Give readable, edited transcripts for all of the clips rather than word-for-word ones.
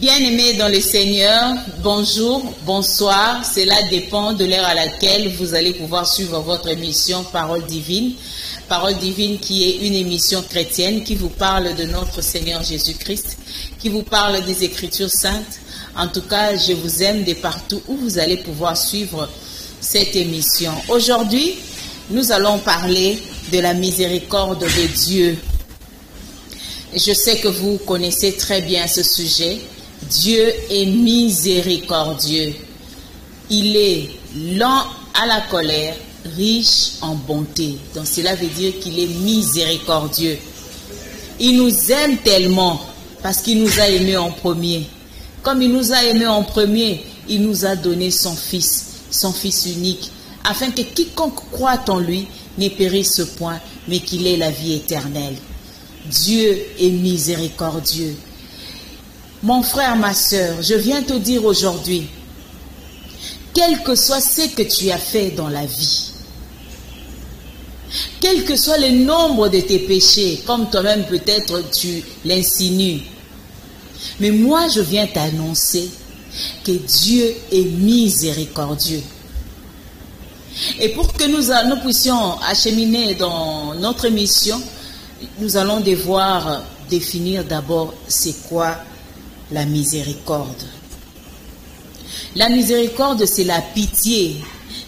Bien-aimés dans le Seigneur, bonjour, bonsoir. Cela dépend de l'heure à laquelle vous allez pouvoir suivre votre émission Parole Divine. Parole Divine qui est une émission chrétienne qui vous parle de notre Seigneur Jésus-Christ, qui vous parle des Écritures saintes. En tout cas, je vous aime de partout où vous allez pouvoir suivre cette émission. Aujourd'hui, nous allons parler de la miséricorde de Dieu. Je sais que vous connaissez très bien ce sujet. Dieu est miséricordieux. Il est lent à la colère, riche en bonté. Donc cela veut dire qu'il est miséricordieux. Il nous aime tellement parce qu'il nous a aimés en premier. Comme il nous a aimés en premier, il nous a donné son Fils unique, afin que quiconque croit en lui ne périsse point, mais qu'il ait la vie éternelle. Dieu est miséricordieux. Mon frère, ma sœur, je viens te dire aujourd'hui, quel que soit ce que tu as fait dans la vie, quel que soit le nombre de tes péchés, comme toi-même peut-être tu l'insinues, mais moi je viens t'annoncer que Dieu est miséricordieux. Et pour que nous puissions acheminer dans notre mission, nous allons devoir définir d'abord c'est quoi la miséricorde. La miséricorde, c'est la pitié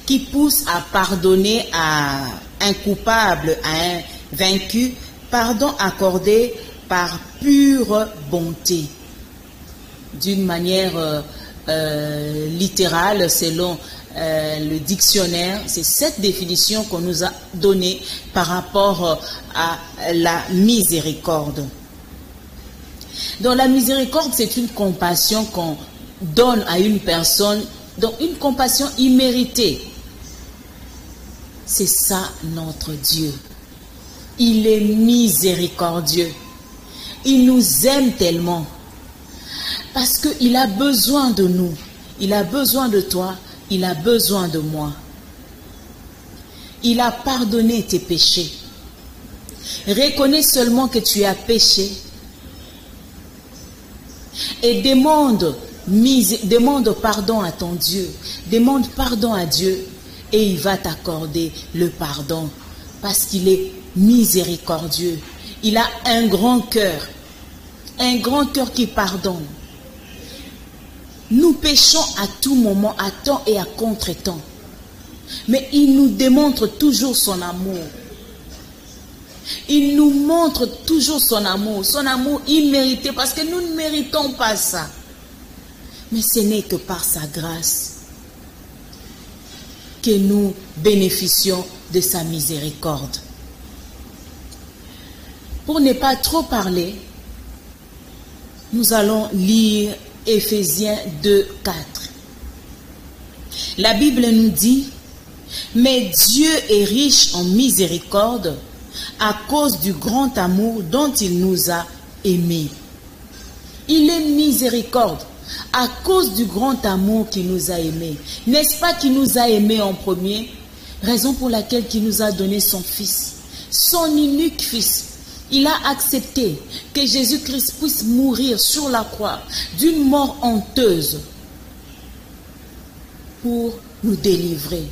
qui pousse à pardonner à un coupable, à un vaincu, pardon accordé par pure bonté. D'une manière littérale, selon le dictionnaire, c'est cette définition qu'on nous a donnée par rapport à la miséricorde. Donc la miséricorde, c'est une compassion qu'on donne à une personne, donc une compassion imméritée. C'est ça notre Dieu. Il est miséricordieux. Il nous aime tellement parce qu'il a besoin de nous. Il a besoin de toi. Il a besoin de moi. Il a pardonné tes péchés. Reconnais seulement que tu as péché et demande pardon à ton Dieu. Demande pardon à Dieu et il va t'accorder le pardon parce qu'il est miséricordieux. Il a un grand cœur qui pardonne. Nous péchons à tout moment, à temps et à contre-temps. Mais il nous démontre toujours son amour. Il nous montre toujours son amour immérité, parce que nous ne méritons pas ça. Mais ce n'est que par sa grâce que nous bénéficions de sa miséricorde. Pour ne pas trop parler, nous allons lire Éphésiens 2, 4. La Bible nous dit, « Mais Dieu est riche en miséricorde à cause du grand amour dont il nous a aimés. » Il est miséricorde à cause du grand amour qu'il nous a aimés. N'est-ce pas qu'il nous a aimés en premier? Raison pour laquelle il nous a donné son Fils, son unique Fils. Il a accepté que Jésus-Christ puisse mourir sur la croix d'une mort honteuse pour nous délivrer,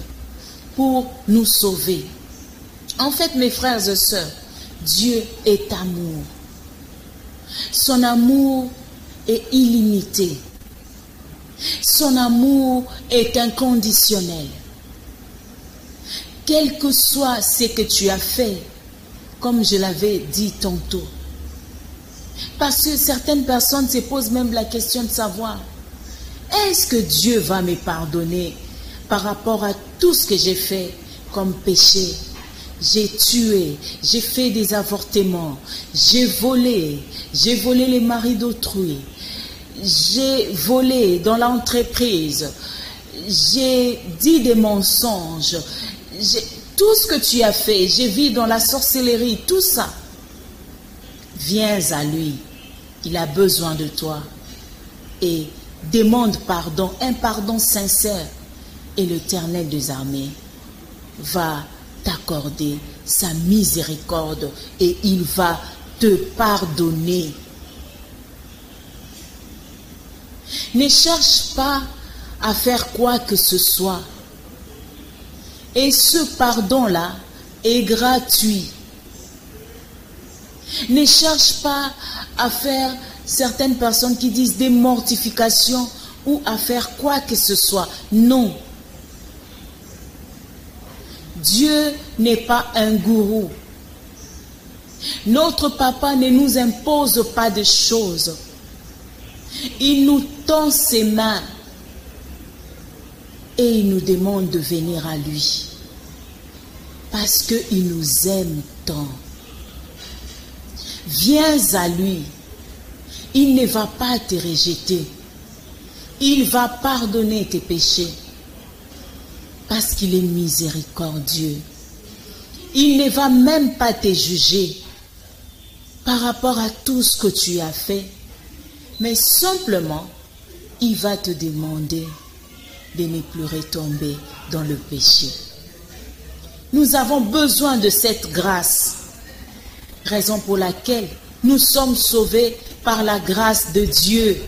pour nous sauver. En fait, mes frères et sœurs, Dieu est amour. Son amour est illimité. Son amour est inconditionnel. Quel que soit ce que tu as fait, comme je l'avais dit tantôt. Parce que certaines personnes se posent même la question de savoir, est-ce que Dieu va me pardonner par rapport à tout ce que j'ai fait comme péché? J'ai tué, j'ai fait des avortements, j'ai volé les maris d'autrui, j'ai volé dans l'entreprise, j'ai dit des mensonges, tout ce que tu as fait, j'ai vu dans la sorcellerie, tout ça. Viens à lui, il a besoin de toi et demande pardon, un pardon sincère et l'Éternel des armées va t'accorder sa miséricorde et il va te pardonner. Ne cherche pas à faire quoi que ce soit. Et ce pardon-là est gratuit. Ne cherche pas à faire certaines personnes qui disent des mortifications ou à faire quoi que ce soit. Non. Dieu n'est pas un gourou. Notre papa ne nous impose pas de choses. Il nous tend ses mains et il nous demande de venir à lui. Parce qu'il nous aime tant. Viens à lui. Il ne va pas te rejeter. Il va pardonner tes péchés. Parce qu'il est miséricordieux. Il ne va même pas te juger par rapport à tout ce que tu as fait. Mais simplement, il va te demander de ne plus retomber dans le péché. Nous avons besoin de cette grâce. Raison pour laquelle nous sommes sauvés par la grâce de Dieu.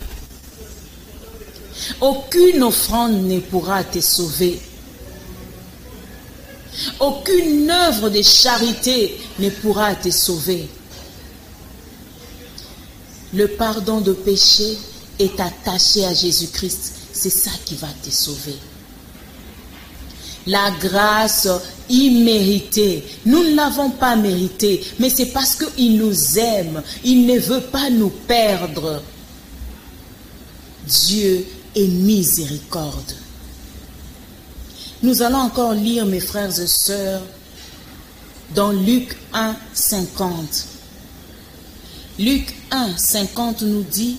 Aucune offrande ne pourra te sauver. Aucune œuvre de charité ne pourra te sauver. Le pardon de péché est attaché à Jésus-Christ. C'est ça qui va te sauver. La grâce imméritée, nous ne l'avons pas méritée, mais c'est parce qu'il nous aime. Il ne veut pas nous perdre. Dieu est miséricorde. Nous allons encore lire, mes frères et sœurs, dans Luc 1, 50. Luc 1, 50 nous dit,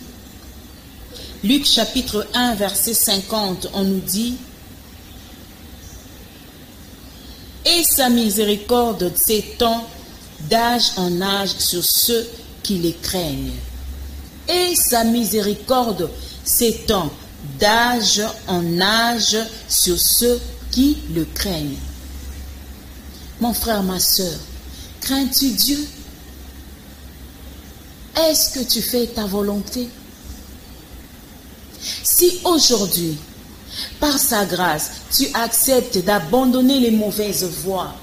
Luc chapitre 1, verset 50, on nous dit, « Et sa miséricorde s'étend d'âge en âge sur ceux qui les craignent. » Et sa miséricorde s'étend d'âge en âge sur ceux qui le craignent. Mon frère, ma soeur, crains-tu Dieu? Est-ce que tu fais ta volonté? Si aujourd'hui, par sa grâce, tu acceptes d'abandonner les mauvaises voies,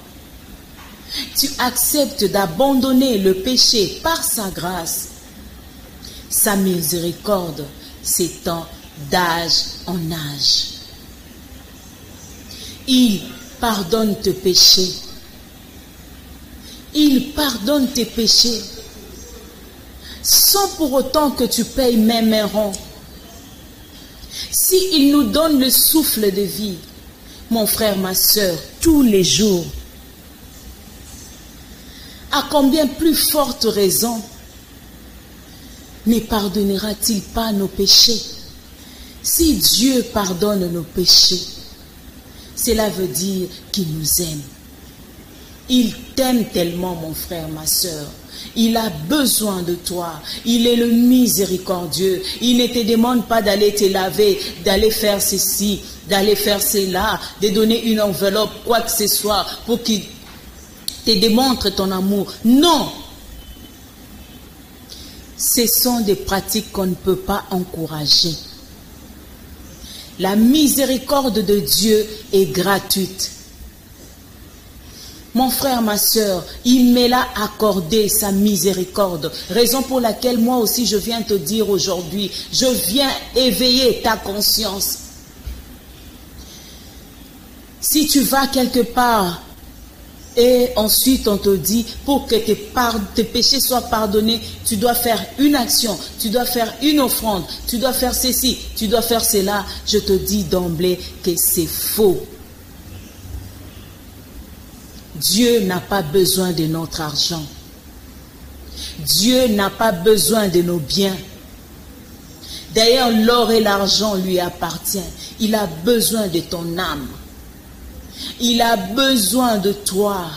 tu acceptes d'abandonner le péché par sa grâce, sa miséricorde s'étend d'âge en âge. Il pardonne tes péchés. Il pardonne tes péchés sans pour autant que tu payes même un rond. S'il nous donne le souffle de vie, mon frère, ma soeur, tous les jours, à combien plus forte raison ne pardonnera-t-il pas nos péchés? Si Dieu pardonne nos péchés, cela veut dire qu'il nous aime. Il t'aime tellement, mon frère, ma soeur. Il a besoin de toi. Il est le miséricordieux. Il ne te demande pas d'aller te laver, d'aller faire ceci, d'aller faire cela, de donner une enveloppe, quoi que ce soit, pour qu'il te démontre ton amour. Non! Ce sont des pratiques qu'on ne peut pas encourager. La miséricorde de Dieu est gratuite. Mon frère, ma soeur, il me l'a accordé, sa miséricorde. Raison pour laquelle moi aussi je viens te dire aujourd'hui, je viens éveiller ta conscience. Si tu vas quelque part et ensuite on te dit, pour que tes péchés soient pardonnés, tu dois faire une action, tu dois faire une offrande, tu dois faire ceci, tu dois faire cela, je te dis d'emblée que c'est faux. Dieu n'a pas besoin de notre argent. Dieu n'a pas besoin de nos biens. D'ailleurs, l'or et l'argent lui appartiennent. Il a besoin de ton âme. Il a besoin de toi.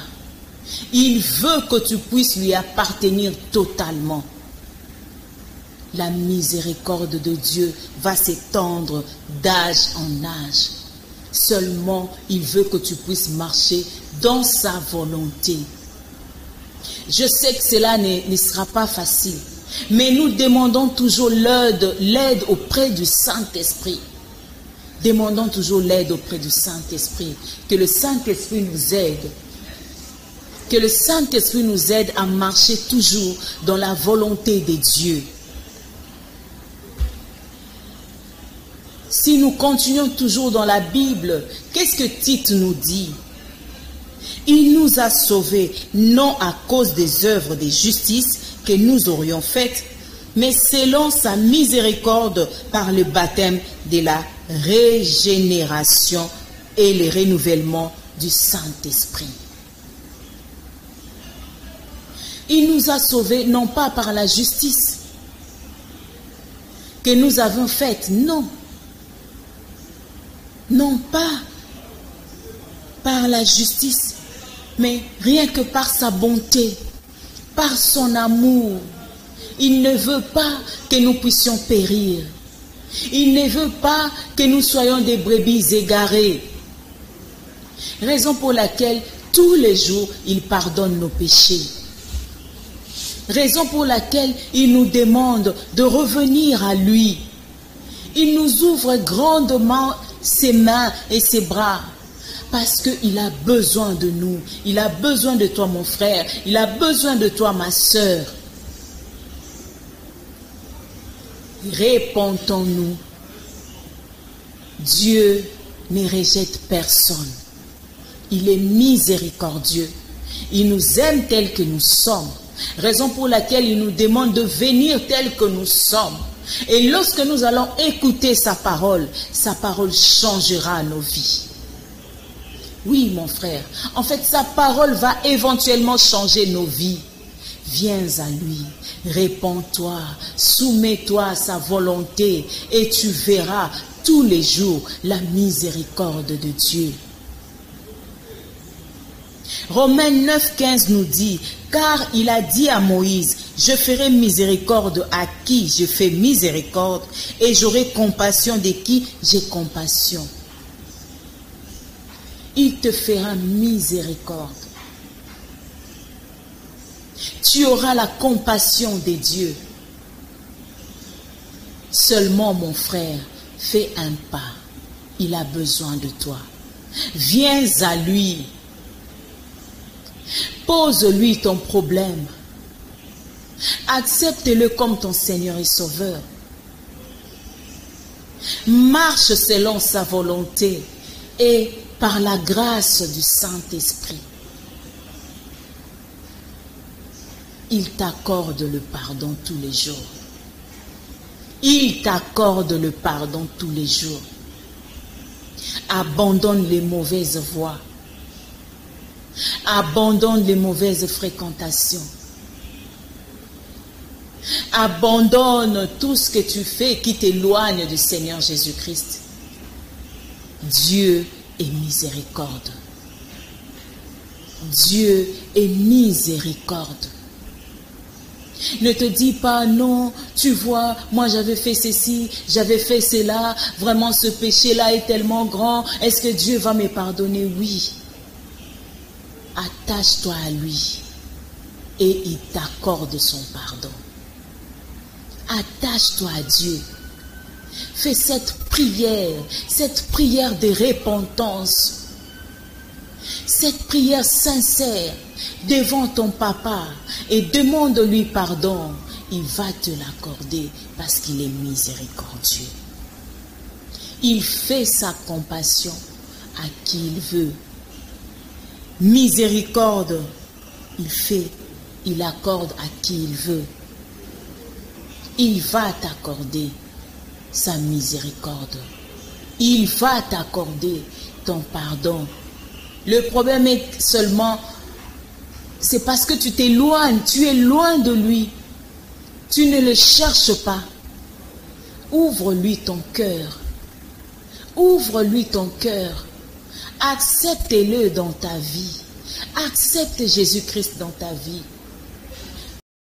Il veut que tu puisses lui appartenir totalement. La miséricorde de Dieu va s'étendre d'âge en âge. Seulement, il veut que tu puisses marcher dans sa volonté. Je sais que cela ne sera pas facile. Mais nous demandons toujours l'aide auprès du Saint-Esprit. Demandons toujours l'aide auprès du Saint-Esprit. Que le Saint-Esprit nous aide. Que le Saint-Esprit nous aide à marcher toujours dans la volonté de Dieu. Si nous continuons toujours dans la Bible, qu'est-ce que Tite nous dit? Il nous a sauvés, non à cause des œuvres de justice que nous aurions faites, mais selon sa miséricorde par le baptême de la régénération et le renouvellement du Saint-Esprit. Il nous a sauvés non pas par la justice que nous avons faite, non. Non pas par la justice, mais rien que par sa bonté, par son amour. Il ne veut pas que nous puissions périr. Il ne veut pas que nous soyons des brebis égarées. Raison pour laquelle tous les jours, il pardonne nos péchés. Raison pour laquelle il nous demande de revenir à lui. Il nous ouvre grandement ses mains et ses bras. Parce qu'il a besoin de nous. Il a besoin de toi, mon frère. Il a besoin de toi, ma sœur. Répentons-nous. Dieu ne rejette personne. Il est miséricordieux. Il nous aime tel que nous sommes. Raison pour laquelle il nous demande de venir tel que nous sommes. Et lorsque nous allons écouter sa parole changera nos vies. Oui, mon frère, en fait, sa parole va éventuellement changer nos vies. Viens à lui, répands-toi, soumets-toi à sa volonté et tu verras tous les jours la miséricorde de Dieu. Romains 9,15 nous dit, car il a dit à Moïse, je ferai miséricorde à qui je fais miséricorde et j'aurai compassion de qui j'ai compassion. Il te fera miséricorde. Tu auras la compassion de Dieu. Seulement, mon frère, fais un pas. Il a besoin de toi. Viens à lui. Pose-lui ton problème. Accepte-le comme ton Seigneur et Sauveur. Marche selon sa volonté et par la grâce du Saint-Esprit. Il t'accorde le pardon tous les jours. Il t'accorde le pardon tous les jours. Abandonne les mauvaises voies. Abandonne les mauvaises fréquentations. Abandonne tout ce que tu fais qui t'éloigne du Seigneur Jésus-Christ. Dieu est miséricorde. Dieu est miséricorde. Ne te dis pas, non, tu vois, moi j'avais fait ceci, j'avais fait cela, vraiment ce péché-là est tellement grand, est-ce que Dieu va me pardonner? Oui. Attache-toi à lui et il t'accorde son pardon. Attache-toi à Dieu. Fais cette prière de repentance, cette prière sincère devant ton papa et demande-lui pardon. Il va te l'accorder parce qu'il est miséricordieux. Il fait sa compassion à qui il veut. Miséricorde, il accorde à qui il veut. Il va t'accorder sa miséricorde. Il va t'accorder ton pardon. Le problème est seulement, c'est parce que tu t'éloignes, tu es loin de lui. Tu ne le cherches pas. Ouvre-lui ton cœur. Ouvre-lui ton cœur. Accepte-le dans ta vie. Accepte Jésus-Christ dans ta vie.